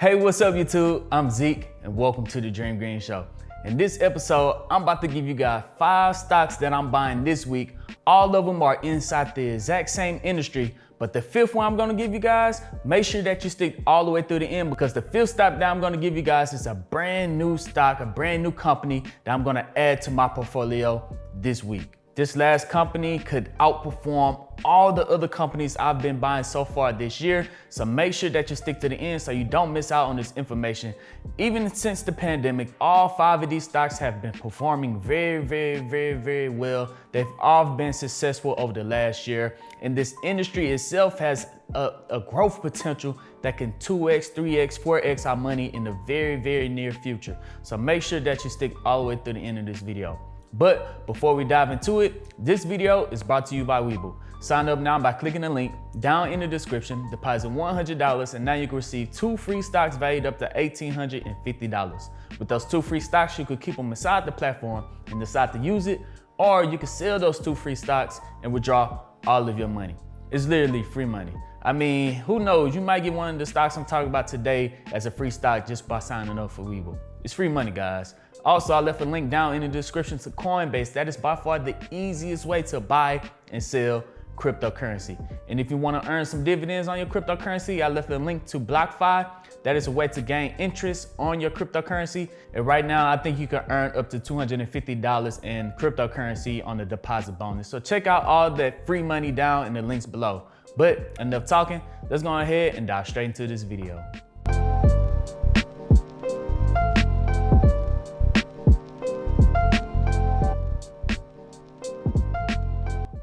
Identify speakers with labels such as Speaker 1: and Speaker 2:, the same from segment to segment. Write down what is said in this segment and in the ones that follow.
Speaker 1: Hey, what's up YouTube? I'm Zeke and welcome to the Dream Green Show. In this episode, I'm about to give you guys 5 stocks that I'm buying this week. All of them are inside the exact same industry, but the 5th one I'm gonna give you guys, make sure that you stick all the way through the end because the 5th stock that I'm gonna give you guys is a brand new stock, a brand new company that I'm gonna add to my portfolio this week. This last company could outperform all the other companies I've been buying so far this year. So make sure that you stick to the end so you don't miss out on this information. Even since the pandemic, all 5 of these stocks have been performing very well. They've all been successful over the last year. And this industry itself has a growth potential that can 2x, 3x, 4x our money in the very near future. So make sure that you stick all the way through the end of this video. But before we dive into it, this video is brought to you by Webull. Sign up now by clicking the link down in the description, deposit $100, and now you can receive 2 free stocks valued up to $1,850. With those 2 free stocks, you could keep them inside the platform and decide to use it, or you can sell those 2 free stocks and withdraw all of your money. It's literally free money. I mean, who knows? You might get one of the stocks I'm talking about today as a free stock just by signing up for Webull. It's free money, guys. Also, I left a link down in the description to Coinbase. That is by far the easiest way to buy and sell cryptocurrency. And if you want to earn some dividends on your cryptocurrency, I left a link to BlockFi. That is a way to gain interest on your cryptocurrency. And right now, I think you can earn up to $250 in cryptocurrency on the deposit bonus. So check out all that free money down in the links below. But enough talking, let's go ahead and dive straight into this video.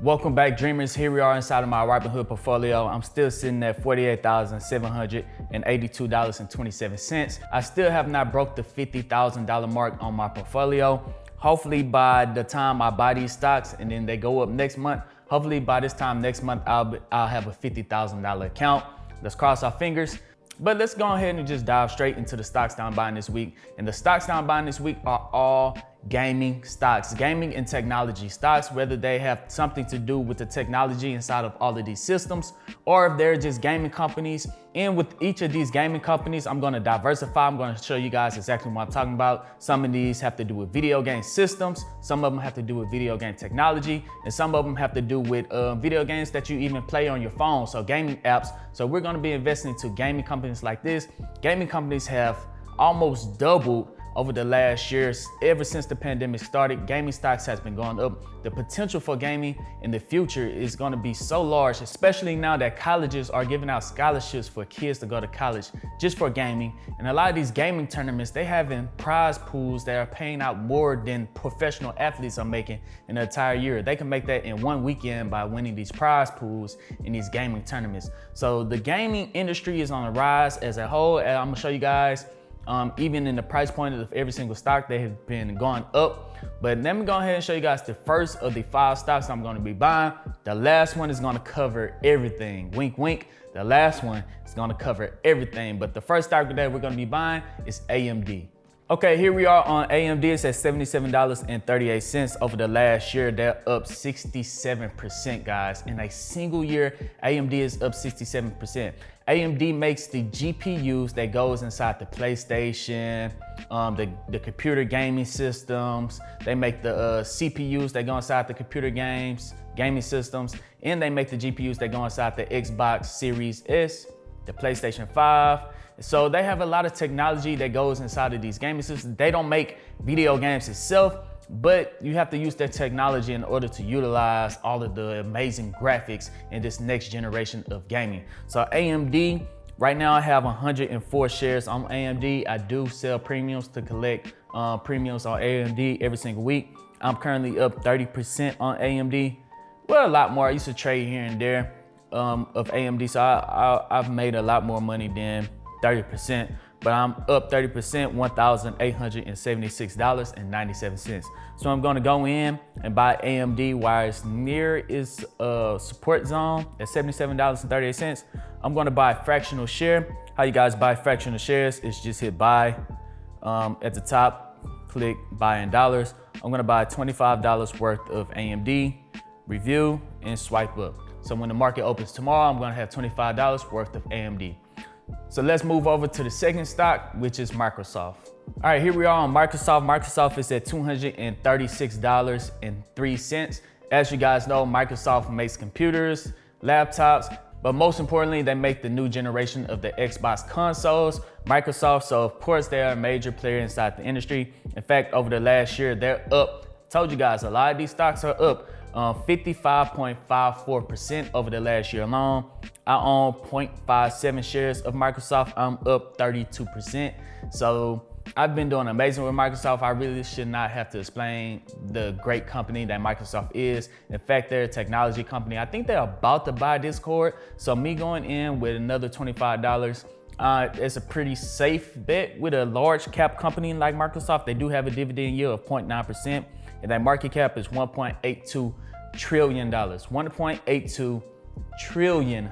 Speaker 1: Welcome back, dreamers. Here we are inside of my Robinhood portfolio. I'm still sitting at $48,782.27. I still have not broke the $50,000 mark on my portfolio. Hopefully by the time I buy these stocks and then they go up next month, hopefully by this time next month, I'll have a $50,000 account. Let's cross our fingers. But let's go ahead and just dive straight into the stocks that I'm buying this week. And the stocks that I'm buying this week are all gaming stocks, gaming and technology stocks, whether they have something to do with the technology inside of all of these systems, or if they're just gaming companies. And with each of these gaming companies, I'm gonna diversify. I'm gonna show you guys exactly what I'm talking about. Some of these have to do with video game systems. Some of them have to do with video game technology. And some of them have to do with video games that you even play on your phone. So gaming apps. So we're gonna be investing into gaming companies like this. Gaming companies have almost doubled over the last years. Ever since the pandemic started, gaming stocks has been going up. The potential for gaming in the future is gonna be so large, especially now that colleges are giving out scholarships for kids to go to college just for gaming. And a lot of these gaming tournaments, they having prize pools that are paying out more than professional athletes are making in an entire year. They can make that in one weekend by winning these prize pools in these gaming tournaments. So the gaming industry is on the rise as a whole. And I'm gonna show you guys even in the price point of every single stock, they have been going up. But let me go ahead and show you guys the first of the 5 stocks I'm gonna be buying. The last one is gonna cover everything. Wink, wink. The last one is gonna cover everything. But the first stock that we're gonna be buying is AMD. Okay, here we are on AMD. It's at $77.38 over the last year. They're up 67%, guys. In a single year, AMD is up 67%. AMD makes the GPUs that goes inside the PlayStation, the computer gaming systems. They make the CPUs that go inside the computer gaming systems, and they make the GPUs that go inside the Xbox Series S, the PlayStation 5. So they have a lot of technology that goes inside of these gaming systems. They don't make video games itself, but you have to use that technology in order to utilize all of the amazing graphics in this next generation of gaming. So AMD, right now I have 104 shares on AMD. I do sell premiums to collect premiums on AMD every single week. I'm currently up 30% on AMD. Well, a lot more. I used to trade here and there of AMD, so I've made a lot more money than 30%, but I'm up 30%, $1,876.97. So I'm gonna go in and buy AMD while it's near its support zone at $77.38. I'm gonna buy a fractional share. How you guys buy fractional shares is just hit buy at the top, click buy in dollars. I'm gonna buy $25 worth of AMD, review, and swipe up. So when the market opens tomorrow, I'm gonna have $25 worth of AMD. So let's move over to the second stock, which is Microsoft. All right, here we are on Microsoft. Microsoft is at $236.03. As you guys know, Microsoft makes computers, laptops, but most importantly, they make the new generation of the Xbox consoles, Microsoft. So of course, they are a major player inside the industry. In fact, over the last year, they're up. Told you guys, a lot of these stocks are up 55.54% over the last year alone. I own 0.57 shares of Microsoft. I'm up 32%. So I've been doing amazing with Microsoft. I really should not have to explain the great company that Microsoft is. In fact, they're a technology company. I think they're about to buy Discord. So me going in with another $25, it's a pretty safe bet with a large cap company like Microsoft. They do have a dividend yield of 0.9%, and that market cap is $1.82 trillion. $1.82 trillion.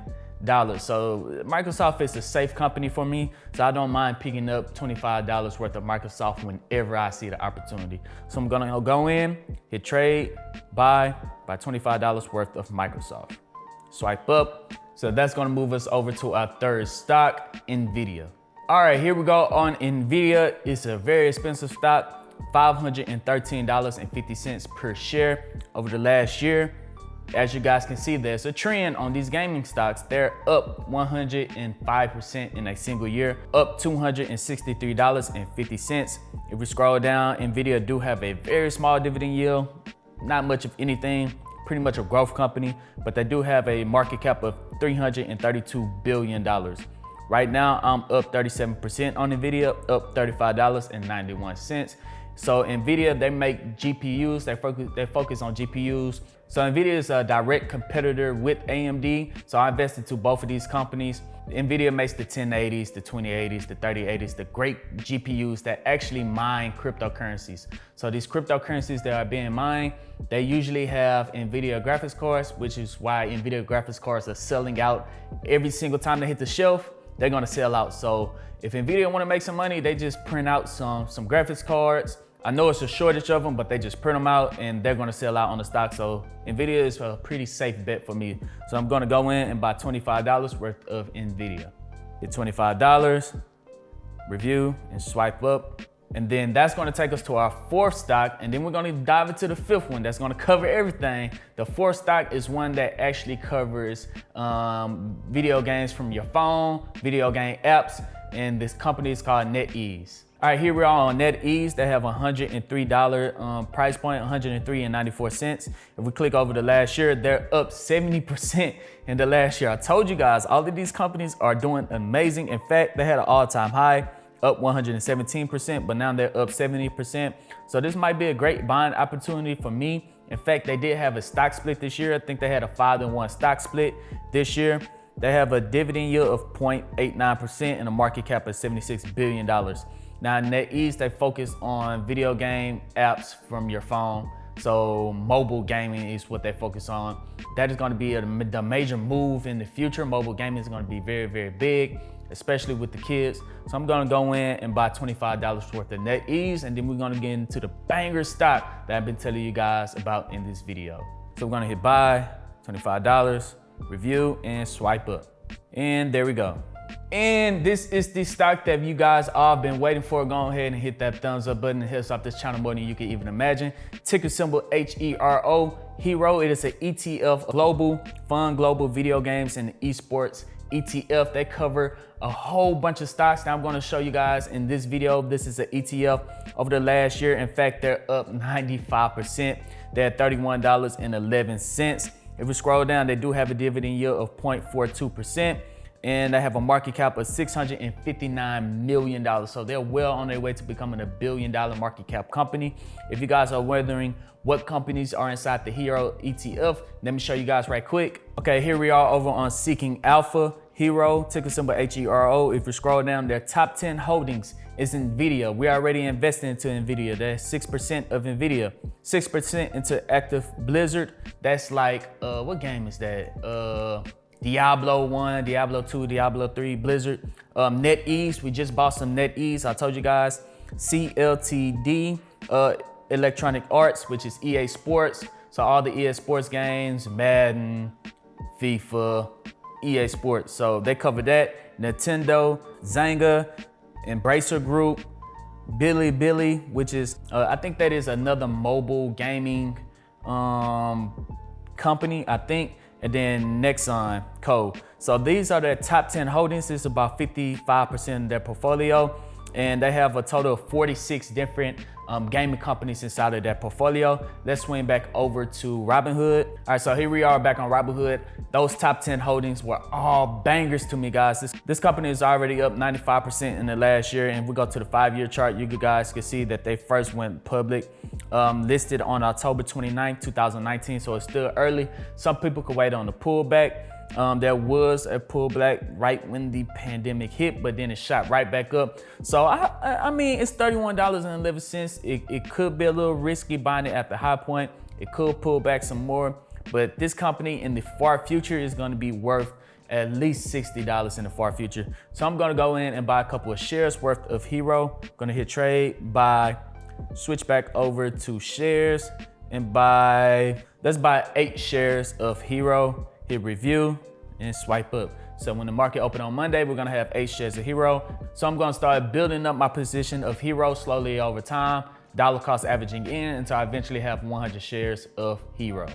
Speaker 1: So Microsoft is a safe company for me, so I don't mind picking up $25 worth of Microsoft whenever I see the opportunity. So I'm gonna go in, hit trade, buy $25 worth of Microsoft. Swipe up. So that's gonna move us over to our third stock, NVIDIA. All right, here we go on NVIDIA. It's a very expensive stock, $513.50 per share over the last year. As you guys can see, there's a trend on these gaming stocks. They're up 105% in a single year, up $263.50. If we scroll down, NVIDIA do have a very small dividend yield, not much of anything, pretty much a growth company, but they do have a market cap of $332 billion. Right now, I'm up 37% on NVIDIA, up $35.91. So NVIDIA, they make GPUs, they focus on GPUs. So NVIDIA is a direct competitor with AMD. So I invested to both of these companies. NVIDIA makes the 1080s, the 2080s, the 3080s, the great GPUs that actually mine cryptocurrencies. So these cryptocurrencies that are being mined, they usually have NVIDIA graphics cards, which is why NVIDIA graphics cards are selling out every single time they hit the shelf. They're gonna sell out. So if NVIDIA wanna make some money, they just print out some graphics cards. I know it's a shortage of them, but they just print them out and they're gonna sell out on the stock. So NVIDIA is a pretty safe bet for me. So I'm gonna go in and buy $25 worth of NVIDIA. Hit $25, review and swipe up. And then that's gonna take us to our fourth stock. And then we're gonna dive into the fifth one that's gonna cover everything. The fourth stock is one that actually covers video games from your phone, video game apps. And this company is called NETEASE. All right, here we are on NETEASE. They have a $103 price point, $103.94. If we click over the last year, they're up 70% in the last year. I told you guys, all of these companies are doing amazing. In fact, they had an all-time high, up 117%, but now they're up 70%. So this might be a great buying opportunity for me. In fact, they did have a stock split this year. I think they had a 5-to-1 stock split this year. They have a dividend yield of 0.89% and a market cap of $76 billion. Now, NETEASE, they focus on video game apps from your phone. So mobile gaming is what they focus on. That is gonna be the major move in the future. Mobile gaming is gonna be very, very big, especially with the kids. So I'm gonna go in and buy $25 worth of NETEASE, and then we're gonna get into the banger stock that I've been telling you guys about in this video. So we're gonna hit buy, $25, review, and swipe up. And there we go. And this is the stock that you guys all been waiting for. Go ahead and hit that thumbs up button. It helps out this channel more than you can even imagine. Ticker symbol HERO, HERO. It is an ETF, global, fun global video games and esports ETF. They cover a whole bunch of stocks. Now I'm going to show you guys in this video. This is an ETF over the last year. In fact, they're up 95%. They're at $31.11. If we scroll down, they do have a dividend yield of 0.42%. And they have a market cap of $659 million. So they're well on their way to becoming a $1 billion market cap company. If you guys are wondering what companies are inside the HERO ETF, let me show you guys right quick. Okay, here we are over on Seeking Alpha, HERO, ticker symbol HERO. If you scroll down, their top 10 holdings is NVIDIA. We already invested into NVIDIA. That's 6% of NVIDIA. 6% into Active Blizzard. That's like, what game is that? Diablo 1, Diablo 2, Diablo 3, Blizzard. NETEASE, we just bought some NETEASE. I told you guys. CLTD, Electronic Arts, which is EA Sports. So all the EA Sports games, Madden, FIFA, EA Sports. So they cover that. Nintendo, Zynga, Embracer Group, Bilibili, which is, I think that is another mobile gaming company, I think. And then Nexon Co. So these are their top 10 holdings. This is about 55% of their portfolio. And they have a total of 46 different gaming companies inside of their portfolio. Let's swing back over to Robinhood. All right, so here we are back on Robinhood. Those top 10 holdings were all bangers to me, guys. This company is already up 95% in the last year. And if we go to the 5-year chart, you guys can see that they first went public, listed on October 29th, 2019. So it's still early. Some people could wait on the pullback. There was a pullback right when the pandemic hit, but then it shot right back up. So I mean, it's $31.11. It could be a little risky buying it at the high point. It could pull back some more, but this company in the far future is going to be worth at least $60 in the far future. So I'm going to go in and buy a couple of shares worth of Hero. Going to hit trade, buy, switch back over to shares and let's buy 8 shares of Hero. Hit review and swipe up. So when the market open on Monday, we're gonna have 8 shares of Hero. So I'm gonna start building up my position of Hero slowly over time, dollar cost averaging in until I eventually have 100 shares of Hero.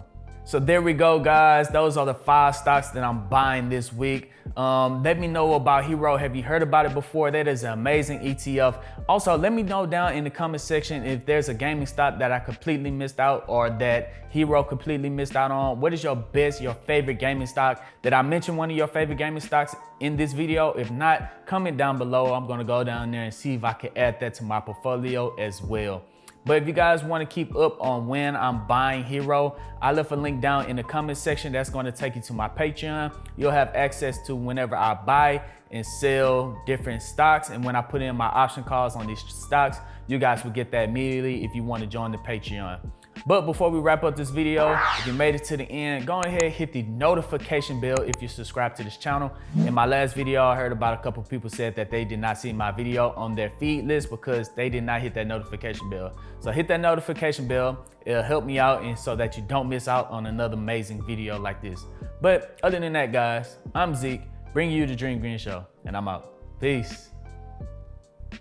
Speaker 1: So there we go, guys. Those are the 5 stocks that I'm buying this week. Let me know about Hero. Have you heard about it before? That is an amazing ETF. Also, let me know down in the comment section if there's a gaming stock that I completely missed out or that Hero completely missed out on. What is your favorite gaming stock? Did I mention one of your favorite gaming stocks in this video? If not, comment down below. I'm gonna go down there and see if I can add that to my portfolio as well. But if you guys want to keep up on when I'm buying Hero, I left a link down in the comment section that's going to take you to my Patreon. You'll have access to whenever I buy and sell different stocks. And when I put in my option calls on these stocks, you guys will get that immediately if you want to join the Patreon. But before we wrap up this video, if you made it to the end, go ahead, hit the notification bell if you subscribe to this channel. In my last video, I heard about a couple people said that they did not see my video on their feed list because they did not hit that notification bell. So hit that notification bell. It'll help me out and so that you don't miss out on another amazing video like this. But other than that, guys, I'm Zeke, bringing you the Dream Green Show, and I'm out. Peace.